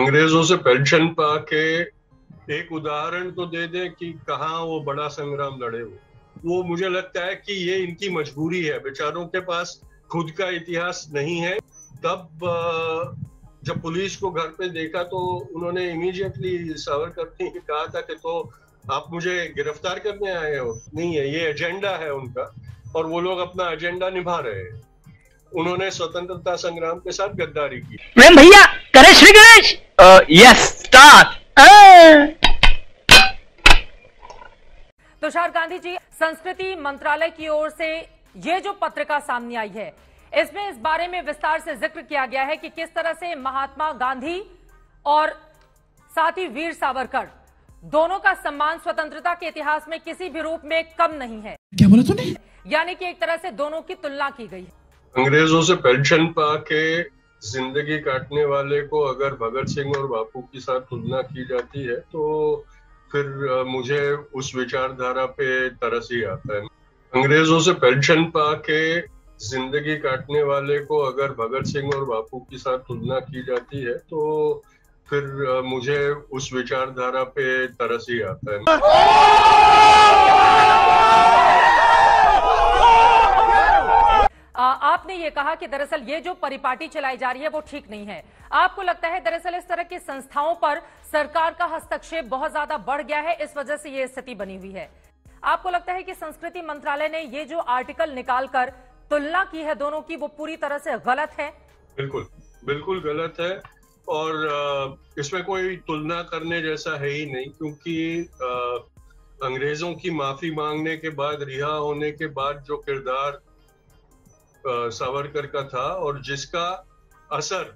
अंग्रेजों से पेंशन पाके एक उदाहरण तो दे दे कि कहाँ वो बड़ा संग्राम लड़े वो मुझे लगता है कि ये इनकी मजबूरी है। बेचारों के पास खुद का इतिहास नहीं है। तब जब पुलिस को घर पे देखा तो उन्होंने इमीडिएटली सावरकर ने कहा था कि तो आप मुझे गिरफ्तार करने आए हो? नहीं है, ये एजेंडा है उनका और वो लोग अपना एजेंडा निभा रहे हैं। उन्होंने स्वतंत्रता संग्राम के साथ गद्दारी की। प्रेम भैया करे श्री गणेश। Yes start. तुषार गांधी जी, संस्कृति मंत्रालय की ओर से ये जो पत्रिका सामने आई है, इसमें इस बारे में विस्तार से जिक्र किया गया है कि किस तरह से महात्मा गांधी और साथ ही वीर सावरकर दोनों का सम्मान स्वतंत्रता के इतिहास में किसी भी रूप में कम नहीं है। क्या बोला तूने? यानी कि एक तरह से दोनों की तुलना की गई है। अंग्रेजों से पेंशन पाके जिंदगी काटने वाले को अगर भगत सिंह और बापू के साथ तुलना की जाती है तो फिर मुझे उस विचारधारा पे तरस ही आता है। अंग्रेजों से पेंशन पाके जिंदगी काटने वाले को अगर भगत सिंह और बापू के साथ तुलना की जाती है तो फिर मुझे उस विचारधारा पे तरस ही आता है। आपने ये कहा कि दरअसल ये जो परिपाटी चलाई जा रही है वो ठीक नहीं है। आपको लगता है दरअसल इस तरह की संस्थाओं पर सरकार का हस्तक्षेप बहुत ज्यादा बढ़ गया है, इस वजह से ये स्थिति बनी हुई है? आपको लगता है कि संस्कृति मंत्रालय ने ये जो आर्टिकल निकालकर तुलना की है दोनों की, वो पूरी तरह से गलत है? बिल्कुल बिल्कुल गलत है और इसमें कोई तुलना करने जैसा है ही नहीं, क्योंकि अंग्रेजों की माफी मांगने के बाद, रिहा होने के बाद जो किरदार सावरकर का था और जिसका असर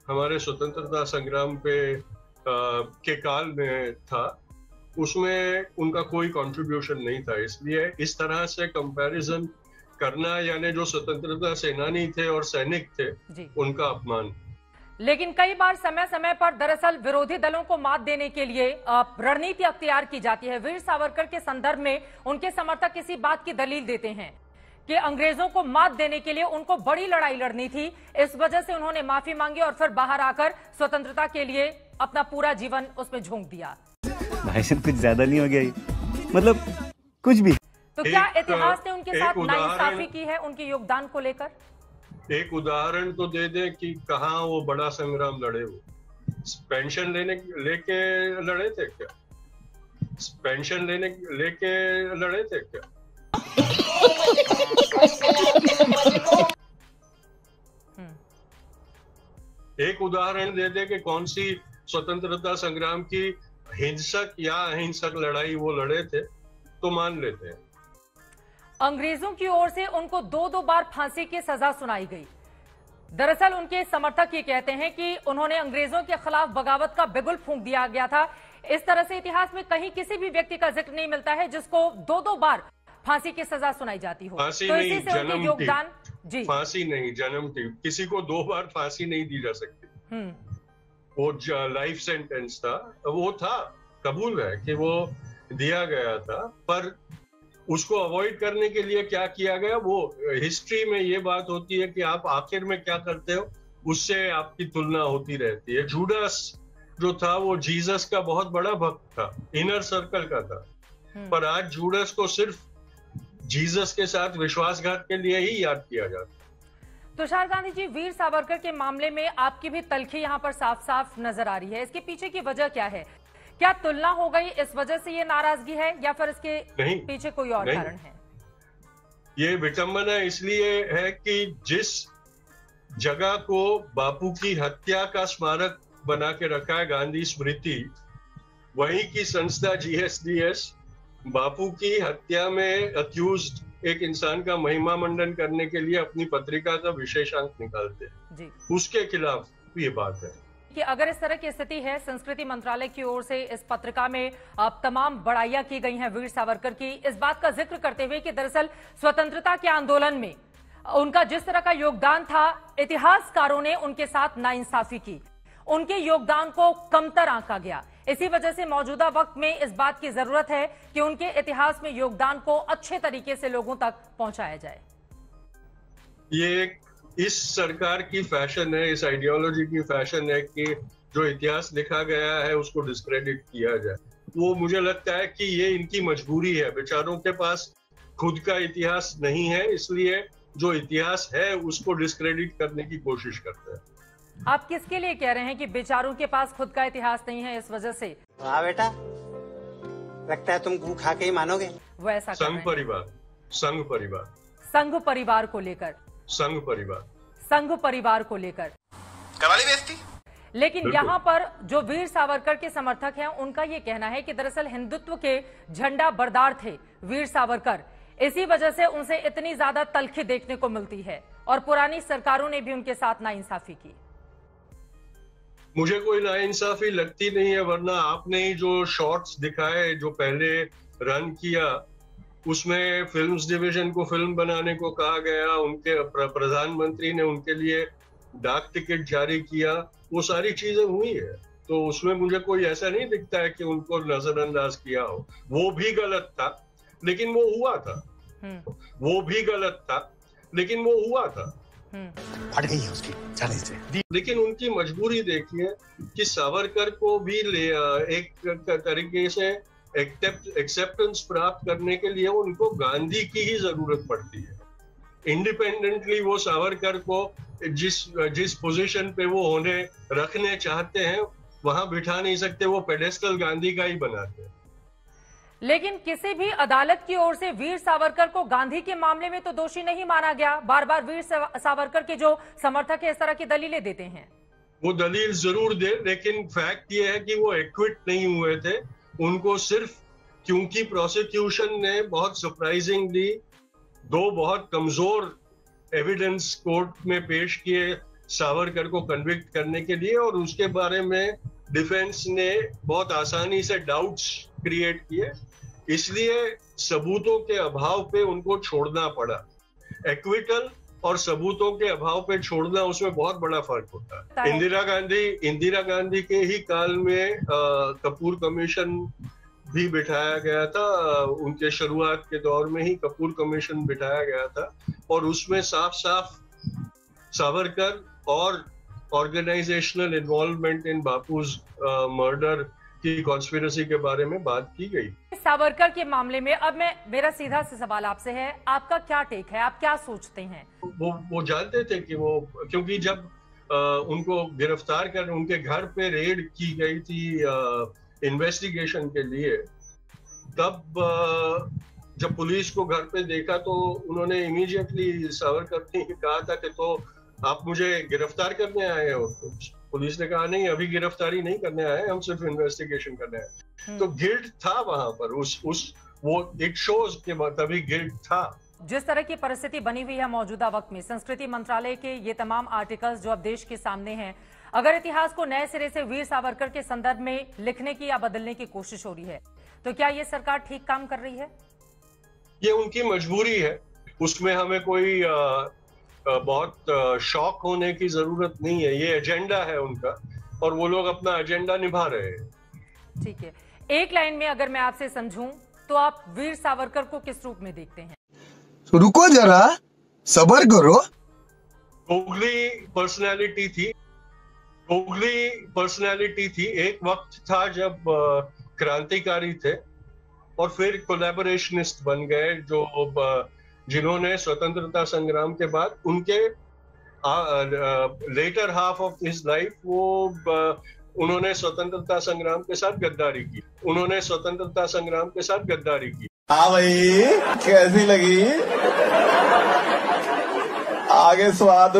हमारे स्वतंत्रता संग्राम पे के काल में था, उसमें उनका कोई कंट्रीब्यूशन नहीं था। इसलिए इस तरह से कंपैरिजन करना, यानी जो स्वतंत्रता सेनानी थे और सैनिक थे, उनका अपमान। लेकिन कई बार समय समय पर दरअसल विरोधी दलों को मात देने के लिए रणनीति अख्तियार की जाती है। वीर सावरकर के संदर्भ में उनके समर्थक इसी बात की दलील देते हैं कि अंग्रेजों को मात देने के लिए उनको बड़ी लड़ाई लड़नी थी, इस वजह से उन्होंने माफी मांगी और फिर बाहर आकर स्वतंत्रता के लिए अपना पूरा जीवन उसमें झोंक दिया। भाई साहब कुछ ज्यादा नहीं हो गया? मतलब कुछ भी। तो क्या इतिहास ने उनके साथ नाइंसाफी की है उनके योगदान को लेकर? एक उदाहरण तो दे दे कि कहाँ वो बड़ा संग्राम लड़े पेंशन लेके लड़े थे क्या? पेंशन लेके लड़े थे क्या? एक उदाहरण दे दे कि कौन सी स्वतंत्रता संग्राम की हिंसक या अहिंसक लड़ाई वो लड़े थे, तो मान लेते हैं। अंग्रेजों की ओर से उनको 2-2 बार फांसी की सजा सुनाई गई। दरअसल उनके समर्थक ये कहते हैं कि उन्होंने अंग्रेजों के खिलाफ बगावत का बिगुल फूंक दिया गया था। इस तरह से इतिहास में कहीं किसी भी व्यक्ति का जिक्र नहीं मिलता है जिसको 2-2 बार फांसी की सजा सुनाई जाती हो। फांसी तो नहीं, इसी से उनके योगदान जी। फांसी नहीं, जन्म थी। किसी को 2 बार फांसी नहीं दी जा सकती। वो लाइफ सेंटेंस था, वो था, कबूल है कि वो दिया गया था, पर उसको अवॉइड करने के लिए क्या किया गया, वो हिस्ट्री में ये बात होती है कि आप आखिर में क्या करते हो उससे आपकी तुलना होती रहती है। जूडास जो था वो जीसस का बहुत बड़ा भक्त था, इनर सर्कल का था, पर आज जूडास को सिर्फ जीसस के साथ विश्वासघात के लिए ही याद किया जाता है। तुषार गांधी जी, वीर सावरकर के मामले में आपकी भी तलखी यहाँ पर साफ साफ नजर आ रही है। इसके पीछे की वजह क्या है? क्या तुलना हो गई, इस वजह से ये नाराजगी है, या फिर इसके पीछे कोई और कारण है? ये विटंबना इसलिए है कि जिस जगह को बापू की हत्या का स्मारक बना के रखा है, गांधी स्मृति, वहीं की संस्था जीएसडीएस बापू की हत्या में अक्यूज्ड एक इंसान का महिमा मंडन करने के लिए अपनी पत्रिका का विशेषांक निकालते हैं। उसके खिलाफ ये बात है कि अगर इस तरह की स्थिति है, संस्कृति मंत्रालय की ओर से इस पत्रिका में तमाम बड़ाइयां की गई हैं वीर सावरकर की, इस बात का जिक्र करते हुए कि दरअसल स्वतंत्रता के आंदोलन में उनका जिस तरह का योगदान था, इतिहासकारों ने उनके साथ नाइंसाफी की, उनके योगदान को कमतर आंका गया। इसी वजह से मौजूदा वक्त में इस बात की जरूरत है कि उनके इतिहास में योगदान को अच्छे तरीके से लोगों तक पहुंचाया जाए। ये इस सरकार की फैशन है, इस आइडियोलॉजी की फैशन है कि जो इतिहास लिखा गया है उसको डिस्क्रेडिट किया जाए। वो मुझे लगता है कि ये इनकी मजबूरी है, बेचारों के पास खुद का इतिहास नहीं है, इसलिए जो इतिहास है उसको डिस्क्रेडिट करने की कोशिश करते हैं। आप किसके लिए कह रहे हैं कि बेचारों के पास खुद का इतिहास नहीं है, इस वजह से? हाँ बेटा, लगता है तुम गू खा के ही मानोगे। वो ऐसा संघ परिवार को लेकर संघ परिवार को लेकर कवाली बेइज्जती। लेकिन यहाँ पर जो वीर सावरकर के समर्थक हैं, उनका ये कहना है कि दरअसल हिंदुत्व के झंडा बरदार थे वीर सावरकर, इसी वजह से उनसे इतनी ज्यादा तलखी देखने को मिलती है और पुरानी सरकारों ने भी उनके साथ नाइंसाफी की। मुझे कोई नाइंसाफी लगती नहीं है, वरना आपने ही जो शॉट्स दिखाए जो पहले रन किया उसमें फिल्म्स डिवीजन को फिल्म बनाने को कहा गया, उनके प्रधानमंत्री ने उनके लिए डाक टिकट जारी किया, वो सारी चीजें हुई है। तो उसमें मुझे कोई ऐसा नहीं दिखता है कि उनको नजरअंदाज किया हो। वो भी गलत था लेकिन वो हुआ था, वो भी गलत था लेकिन वो हुआ था। फट गई है उसकी जाने से। लेकिन उनकी मजबूरी देखिए कि सावरकर को भी एक तरीके से एक्सेप्टेंस प्राप्त करने के लिए उनको गांधी की ही जरूरत पड़ती है। इंडिपेंडेंटली वो सावरकर को जिस पोजीशन पे वो रखने चाहते हैं वहां बिठा नहीं सकते, वो पेडेस्टल गांधी का ही बनाते हैं। लेकिन किसी भी अदालत की ओर से वीर सावरकर को गांधी के मामले में तो दोषी नहीं माना गया। बार बार वीर सावरकर के जो समर्थक है इस तरह की दलीलें देते हैं। वो दलील जरूर दे, लेकिन फैक्ट ये है कि वो एक्विट नहीं हुए थे। उनको सिर्फ क्योंकि प्रोसिक्यूशन ने बहुत सरप्राइजिंगली दो बहुत कमजोर एविडेंस कोर्ट में पेश किए सावरकर को कन्विक्ट करने के लिए, और उसके बारे में डिफेंस ने बहुत आसानी से डाउट्स क्रिएट किए, इसलिए सबूतों के अभाव पे उनको छोड़ना पड़ा। एक्विटल और सबूतों के अभाव पे छोड़ना, उसमें बहुत बड़ा फर्क होता है। इंदिरा गांधी के ही काल में कपूर कमीशन भी बिठाया गया था, उनके शुरुआत के दौर में ही कपूर कमीशन बिठाया गया था, और उसमें साफ साफ सावरकर और ऑर्गेनाइजेशनल इन्वॉल्वमेंट इन बापूज मर्डर की कॉन्स्पिरेसी के बारे में बात की गई। सावरकर के मामले में अब मेरा सीधा से सवाल आपसे है, आपका क्या टेक है, आप क्या सोचते हैं? वो जानते थे कि वो, क्योंकि जब उनको गिरफ्तार कर उनके घर पे रेड की गई थी इन्वेस्टिगेशन के लिए, तब जब पुलिस को घर पे देखा तो उन्होंने इमीडिएटली सावरकर ने कहा था कि तो आप मुझे गिरफ्तार करने आए हो? तो पुलिस ने कहा नहीं, अभी गिरफ्तारी नहीं करने आए, हम सिर्फ इन्वेस्टिगेशन करने आए। तो गिल्ट था वहां पर, वो इट शोज के तभी गिल्ट था। जिस तरह की परिस्थिति बनी हुई है मौजूदा वक्त में, संस्कृति मंत्रालय के ये तमाम आर्टिकल्स जो अब देश के सामने हैं, अगर इतिहास को नए सिरे से वीर सावरकर के संदर्भ में लिखने की या बदलने की कोशिश हो रही है, तो क्या ये सरकार ठीक काम कर रही है? ये उनकी मजबूरी है, उसमें हमें कोई बहुत शॉक होने की जरूरत नहीं है। ये एजेंडा है उनका और वो लोग अपना एजेंडा निभा रहे हैं। ठीक है, एक लाइन में अगर मैं आपसे समझूं तो आप वीर सावरकर को किस रूप में देखते हैं? रुको जरा, सब्र करो। दोगली पर्सनैलिटी थी। एक वक्त था जब क्रांतिकारी थे और फिर कोलैबोरेशनिस्ट बन गए, जो जिन्होंने स्वतंत्रता संग्राम के बाद उनके latter half of his life उन्होंने स्वतंत्रता संग्राम के साथ गद्दारी की। हाँ भाई, कैसी लगी? आगे स्वाद।